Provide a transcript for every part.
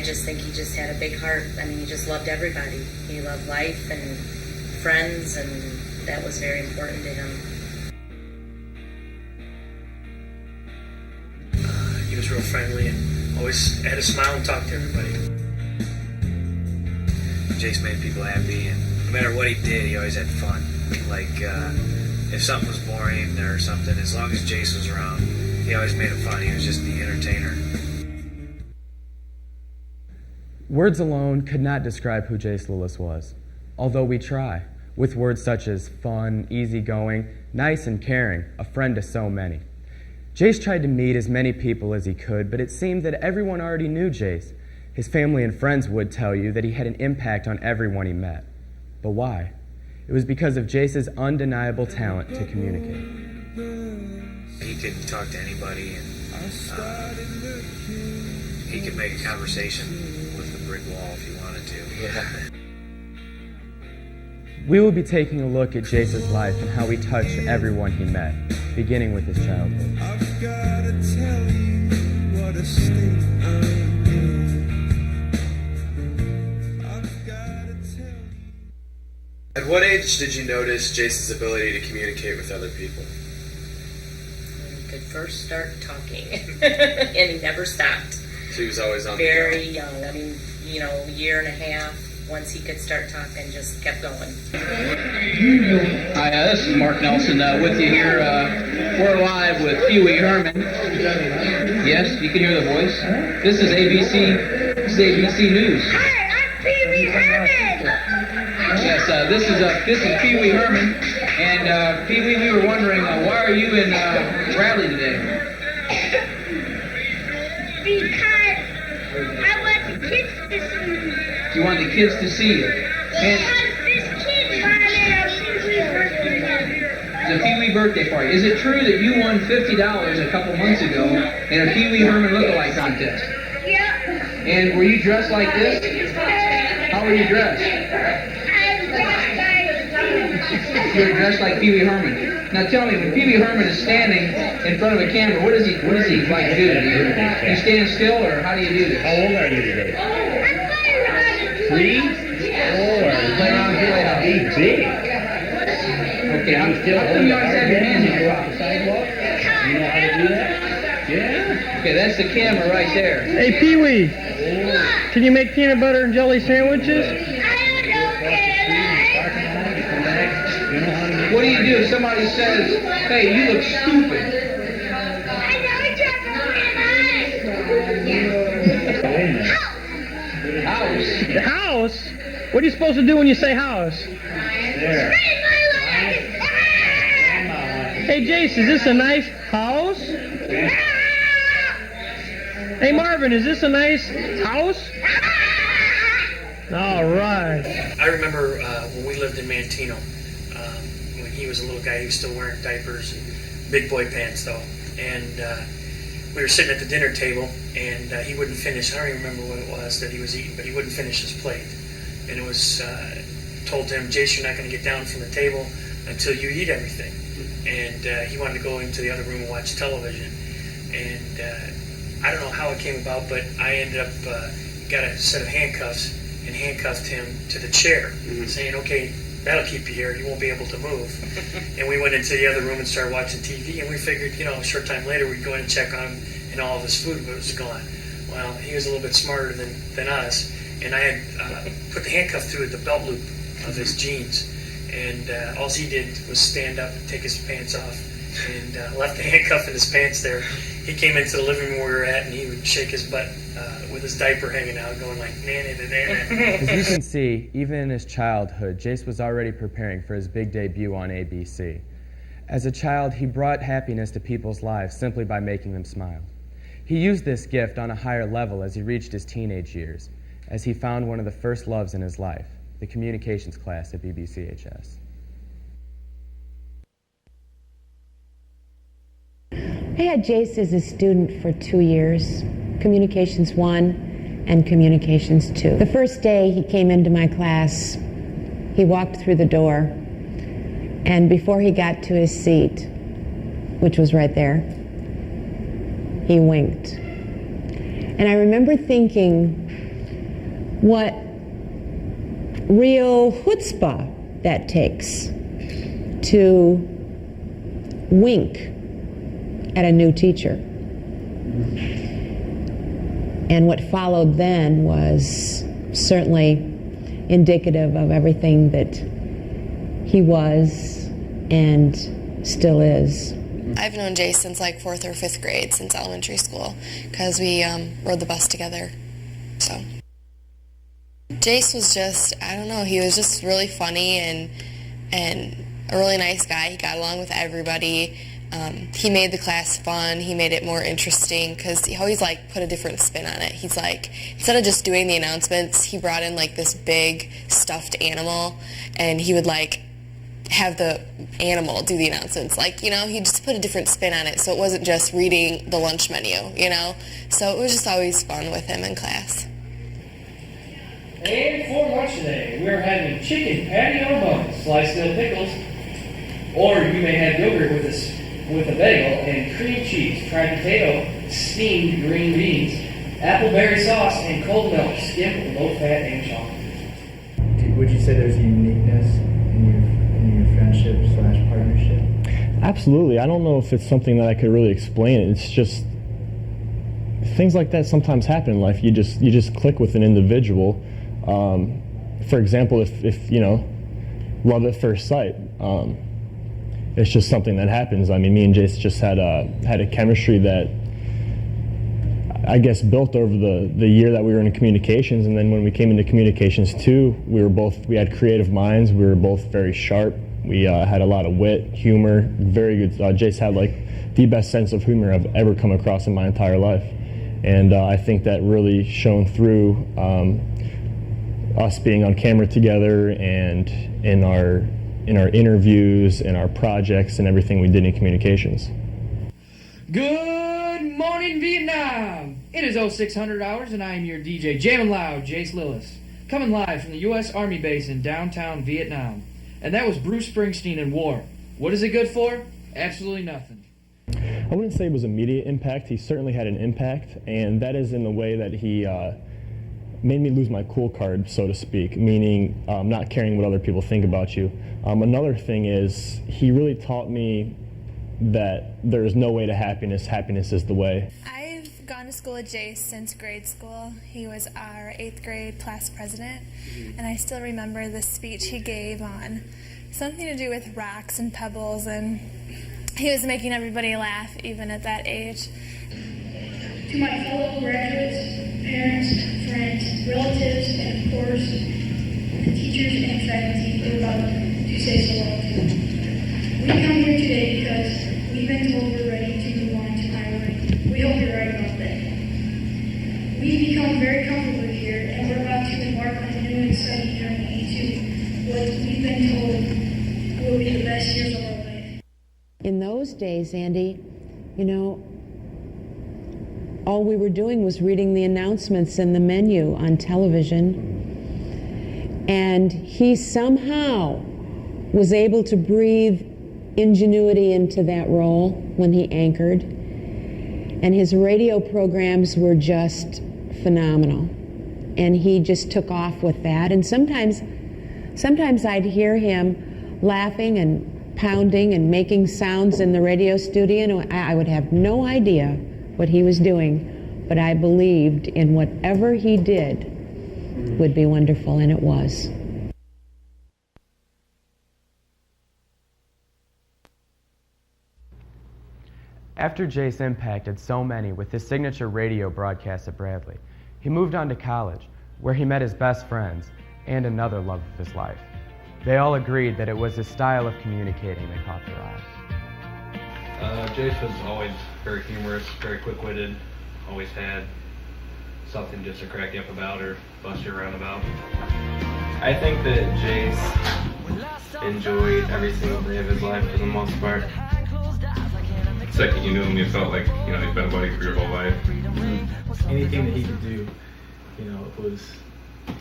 I just think he just had a big heart. I mean, he just loved everybody. He loved life and friends, and that was very important to him. He was real friendly and always had a smile and talked to everybody. Jace made people happy, and no matter what he did, he always had fun. Like, if something was boring or something, as long as Jace was around, he always made it fun. He was just the entertainer. Words alone could not describe who Jace Lillis was, although we try, with words such as fun, easygoing, nice and caring, a friend to so many. Jace tried to meet as many people as he could, but it seemed that everyone already knew Jace. His family and friends would tell you that he had an impact on everyone he met. But why? It was because of Jace's undeniable talent to communicate. He could talk to anybody, and he could make a conversation with the brick wall if he wanted to. Yeah. We will be taking a look at Jace's life and how he touched everyone he met, beginning with his childhood. I've gotta tell you what a state I'm in. I've gotta tell you. At what age did you notice Jace's ability to communicate with other people? He could first start talking, and he never stopped. So he was always on Very young. I mean, you know, a year and a half. Once he could start talking, just kept going. Hi, this is Mark Nelson with you here. We're live with Pee Wee Herman. Yes, you can hear the voice. This is ABC. This is ABC News. Hi, I'm Pee Wee Herman. Yes, this is Pee Wee Herman. And Pee Wee, we were wondering why are you in Bradley today? Because I want the kids to see me. You want the kids to see you. And This kid wanted a Pee Wee birthday. it's a Pee Wee birthday party. Is it true that you won $50 a couple months ago in a Pee Wee Herman lookalike contest? Yep. And were you dressed like this? How were you dressed? You were dressed like Pee Wee Herman. Now tell me, when Pee Wee Herman is standing in front of a camera, what does he like to do? Do you stand still, or how do you do this? How old are you today? I'm 3? 4? You play around the playhouse. He's big. Okay, how come you always have your hands in your pocket? Sidewalk? You know how to do that? Yeah. Okay, that's the camera right there. Hey, Pee Wee, can you make peanut butter and jelly sandwiches? What do you do if somebody says, hey, you look stupid? House. The house? What are you supposed to do when you say house? There. Hey, Jace, is this a nice house? Hey, Marvin, is this a nice house? All right. I remember when we lived in Manteno, when he was a little guy, he was still wearing diapers and big boy pants, though. And we were sitting at the dinner table, and he wouldn't finish. I don't even remember what it was that he was eating, but he wouldn't finish his plate. And it was told to him, Jace, you're not going to get down from the table until you eat everything. And he wanted to go into the other room and watch television. And I don't know how it came about, but I ended up got a set of handcuffs and handcuffed him to the chair, saying, okay, that'll keep you here. You won't be able to move. And we went into the other room and started watching TV, and we figured, you know, a short time later we'd go in and check on him, and all of his food was gone. Well, he was a little bit smarter than us, and I had put the handcuff through the belt loop of his jeans, and all he did was stand up and take his pants off, and left the handcuff in his pants there. He came into the living room where we were at, and he would shake his butt with his diaper hanging out, going like, na-na-na-na-na. As you can see, even in his childhood, Jace was already preparing for his big debut on ABC. As a child, he brought happiness to people's lives simply by making them smile. He used this gift on a higher level as he reached his teenage years, as he found one of the first loves in his life, the communications class at BBCHS. I had Jace as a student for 2 years, Communications 1 and Communications 2. The first day he came into my class, he walked through the door, and before he got to his seat, which was right there, he winked. And I remember thinking, what real chutzpah that takes to wink at a new teacher. And what followed then was certainly indicative of everything that he was and still is. I've known Jace since like 4th or 5th grade, since elementary school, because we rode the bus together. So Jace was just, I don't know, he was just really funny and a really nice guy. He got along with everybody. He made the class fun. He made it more interesting because he always like put a different spin on it. He's like, instead of just doing the announcements, he brought in like this big stuffed animal, and he would like have the animal do the announcements. Like, you know, he just put a different spin on it, so it wasn't just reading the lunch menu, you know? So it was just always fun with him in class. And for lunch today, we're having chicken patty on a bun, sliced dill pickles, or you may have yogurt with a bagel and cream cheese, fried potato, steamed green beans, appleberry sauce, and cold milk, skimmed low fat and chocolate. Would you say there's a uniqueness in your friendship/partnership? Absolutely. I don't know if it's something that I could really explain. It's just things like that sometimes happen in life. You just click with an individual. For example, if you know, love at first sight. It's just something that happens. I mean, me and Jace just had a chemistry that I guess built over the year that we were in communications, and then when we came into communications 2, we had creative minds. We were both very sharp. We had a lot of wit, humor, very good. Jace had like the best sense of humor I've ever come across in my entire life, and I think that really shone through us being on camera together and in our interviews and our projects and everything we did in communications. Good morning, Vietnam! It is 0600 hours, and I am your DJ, Jammin' Loud, Jace Lillis, coming live from the U.S. Army base in downtown Vietnam. And that was Bruce Springsteen in War. What is it good for? Absolutely nothing. I wouldn't say it was immediate impact. He certainly had an impact, and that is in the way that he made me lose my cool card, so to speak, meaning not caring what other people think about you. Another thing is he really taught me that there is no way to happiness. Happiness is the way. I've gone to school with Jace since grade school. He was our 8th grade class president, and I still remember the speech he gave on something to do with rocks and pebbles, and he was making everybody laugh even at that age. To my fellow graduates, parents, friends, relatives, and of course, the teachers and faculty who are about to say so well to. We come here today because we've been told we're ready to move on to higher rank. We hope you're right about that. We've become very comfortable here, and we're about to embark on a new and exciting journey into what we've been told will be the best years of our life. In those days, Andy, you know, all we were doing was reading the announcements and the menu on television. And he somehow was able to breathe ingenuity into that role when he anchored. And his radio programs were just phenomenal. And he just took off with that. And sometimes I'd hear him laughing and pounding and making sounds in the radio studio, and I would have no idea what he was doing, but I believed in whatever he did would be wonderful, and it was. After Jace impacted so many with his signature radio broadcast at Bradley, he moved on to college, where he met his best friends and another love of his life. They all agreed that it was his style of communicating that caught their eye. Jace was always very humorous, very quick-witted, always had something just to crack you up about or bust you around about. I think that Jace enjoyed every single day of his life for the most part. The second you knew him, you felt like, you know, he'd been a buddy for your whole life. Anything that he could do, you know,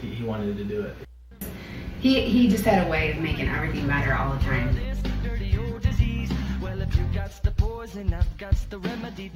he wanted to do it. He just had a way of making everything better all the time. poison, I've got the remedy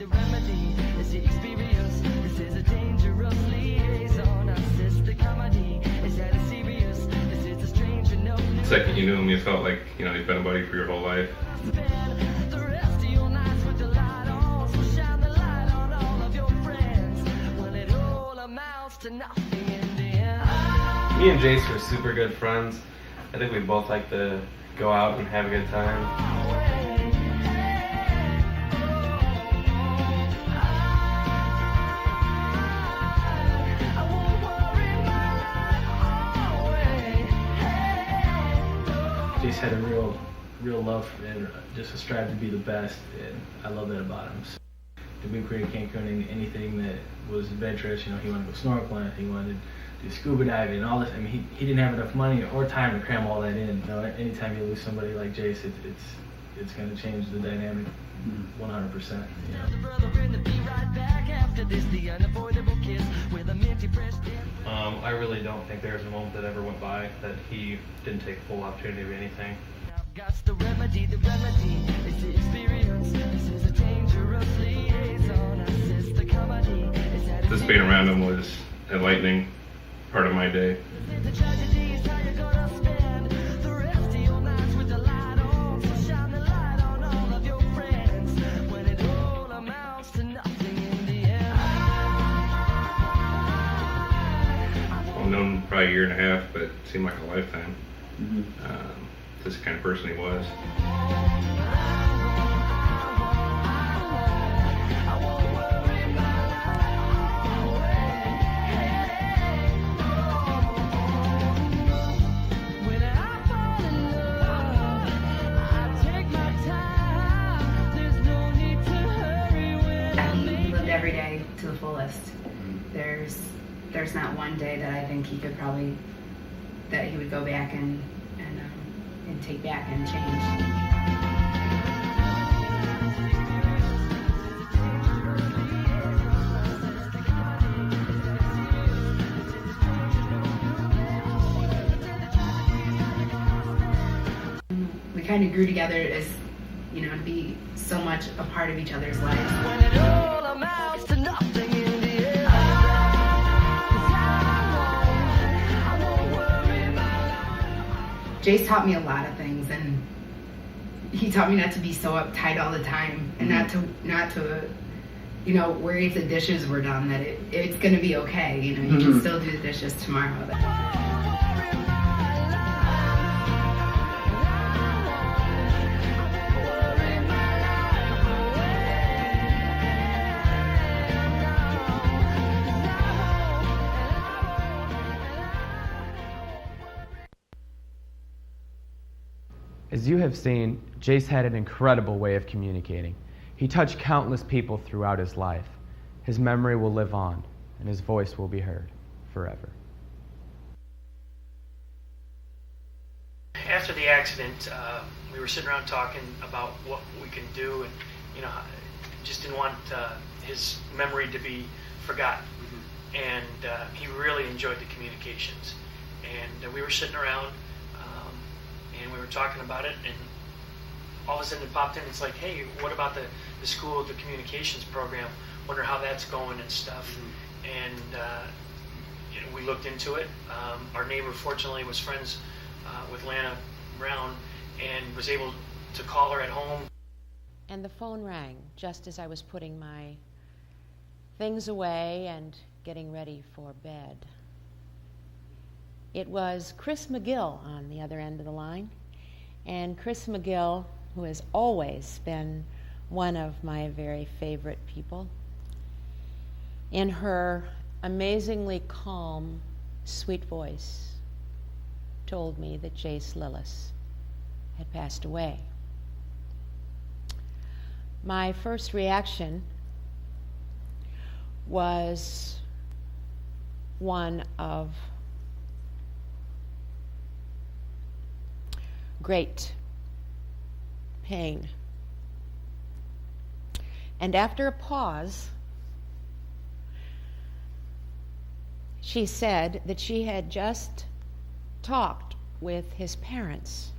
is the experience. This is a dangerous liaison. Assist the comedy, is that a serious? This is a stranger, no. The second you knew him, you felt like, you know, he'd been a buddy for your whole life. The rest of your nights with the light on, so shine the light on all of your friends. Well, it all amounts to nothing in the end. Me and Jace were super good friends. I think we both like to go out and have a good time. Jace had a real love and just a strive to be the best, and I love that about him. So, the Big Creek, Cancun, anything that was adventurous, you know, he wanted to go snorkeling, he wanted to do scuba diving and all this. I mean, he didn't have enough money or time to cram all that in. You know, anytime you lose somebody like Jace, it's going to change the dynamic 100%. You know? I really don't think there's a moment that ever went by that he didn't take full opportunity of anything. Got the remedy is the experience. This is a dangerous liaison. Assist the comedy, is that Just being around him was enlightening part of my day. the tragedy is how you're gonna spend the rest of your nights with the light on. So shine the light on all of your friends when it all amounts to nothing in the end. I've known him probably a year and a half, but it seemed like a lifetime. This kind of person he was. He lived every day to the fullest. There's not one day that I think he could probably, that he would go back and take back and change. We kind of grew together as, you know, to be so much a part of each other's lives. When it all amounts to nothing in the end. Jace taught me a lot of things, and he taught me not to be so uptight all the time, and not to, you know, worry if the dishes were done, that it's going to be okay. You know, you can still do the dishes tomorrow. As you have seen, Jace had an incredible way of communicating. He touched countless people throughout his life. His memory will live on, and his voice will be heard forever. After the accident, we were sitting around talking about what we can do, and you know, just didn't want his memory to be forgotten. And he really enjoyed the communications. And we were sitting around, and we were talking about it, and all of a sudden it popped in. It's like, hey, what about the school, the communications program? Wonder how that's going and stuff. And you know, we looked into it. Our neighbor, fortunately, was friends with Lana Brown and was able to call her at home. And the phone rang just as I was putting my things away and getting ready for bed. It was Chris McGill on the other end of the line. And Chris McGill, who has always been one of my very favorite people, in her amazingly calm, sweet voice, told me that Jace Lillis had passed away. My first reaction was one of great pain. And after a pause, she said that she had just talked with his parents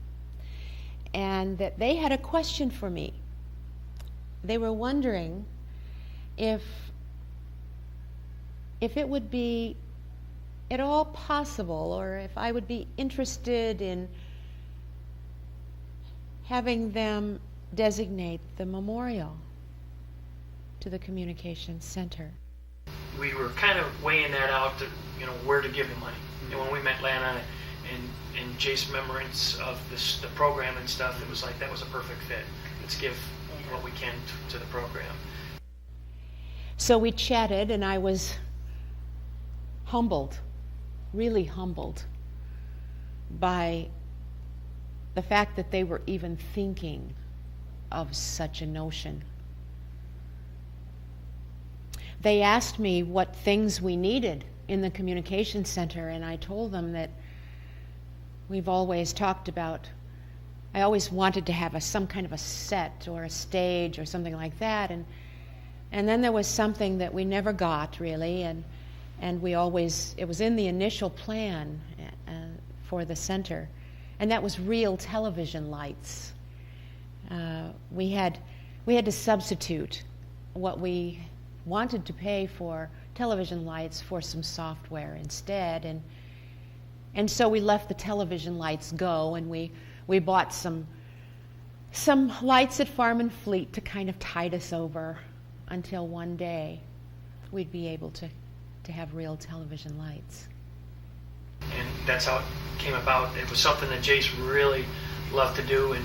and that they had a question for me. they were wondering if it would be at all possible, or if I would be interested in having them designate the memorial to the Communications Center. We were kind of weighing that out, to, where to give the money. And when we met Lana and Jace's remembrance of the program and stuff, it was like that was a perfect fit. Let's give what we can to the program. So we chatted, and I was humbled, really humbled, by the fact that they were even thinking of such a notion. They asked me what things we needed in the Communications Center, and I told them that we've always talked about, I always wanted to have some kind of a set or a stage or something like that, and then there was something that we never got really, and it was in the initial plan for the center, and that was real television lights. We had to substitute what we wanted to pay for television lights for some software instead, and so we let the television lights go, and we bought some lights at Farm and Fleet to kind of tide us over until one day we'd be able to have real television lights. And that's how it came about. It was something that Jace really loved to do, and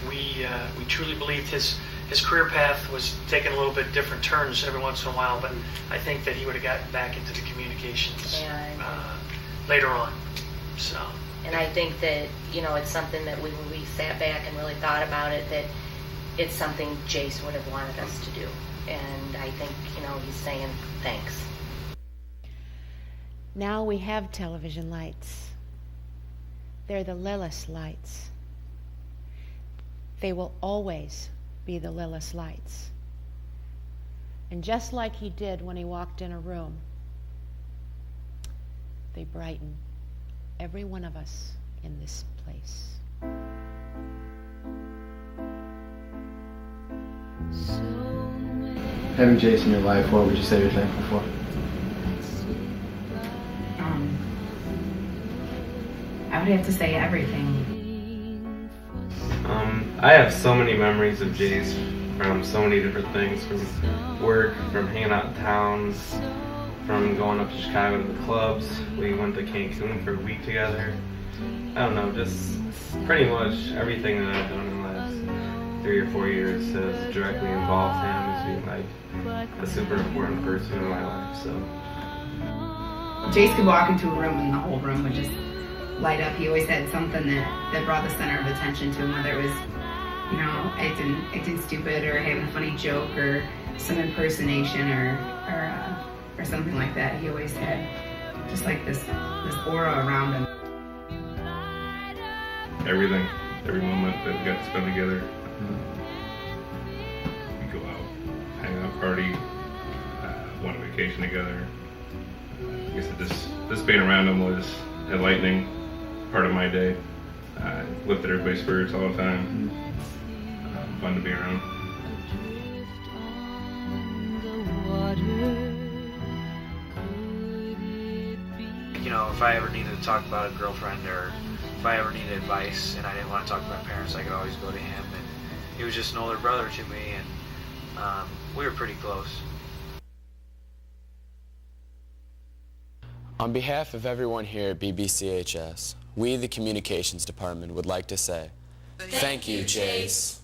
we truly believed his career path was taking a little bit different turns every once in a while, but I think that he would have gotten back into the communications later on. So. And I think that, it's something that when we sat back and really thought about it, that it's something Jace would have wanted us to do. And I think, he's saying thanks. Now we have television lights. They're the Lillis Lights. They will always be the Lillis Lights. And just like he did when he walked in a room, they brighten every one of us in this place. Having Jace in your life, what would you say you're thankful for? I would have to say everything. I have so many memories of Jace from so many different things, from work, from hanging out in towns, from going up to Chicago to the clubs. We went to Cancun for a week together. I don't know, just pretty much everything that I've done in the last 3 or 4 years has directly involved him as being like a super important person in my life. So Jace could walk into a room and the whole room would just light up. He always had something that brought the center of attention to him, whether it was, acting stupid or having a funny joke or some impersonation or something like that. He always had just like this aura around him. Everything, every moment that we got to spend together. We go out, hang out, party, went on vacation together. I guess this being around him was enlightening part of my day. Lifted everybody's spirits all the time. Fun to be around. If I ever needed to talk about a girlfriend, or if I ever needed advice and I didn't want to talk to my parents, I could always go to him, and he was just an older brother to me, and we were pretty close. On behalf of everyone here at BBCHS, we, the Communications Department, would like to say, thank you, Jace.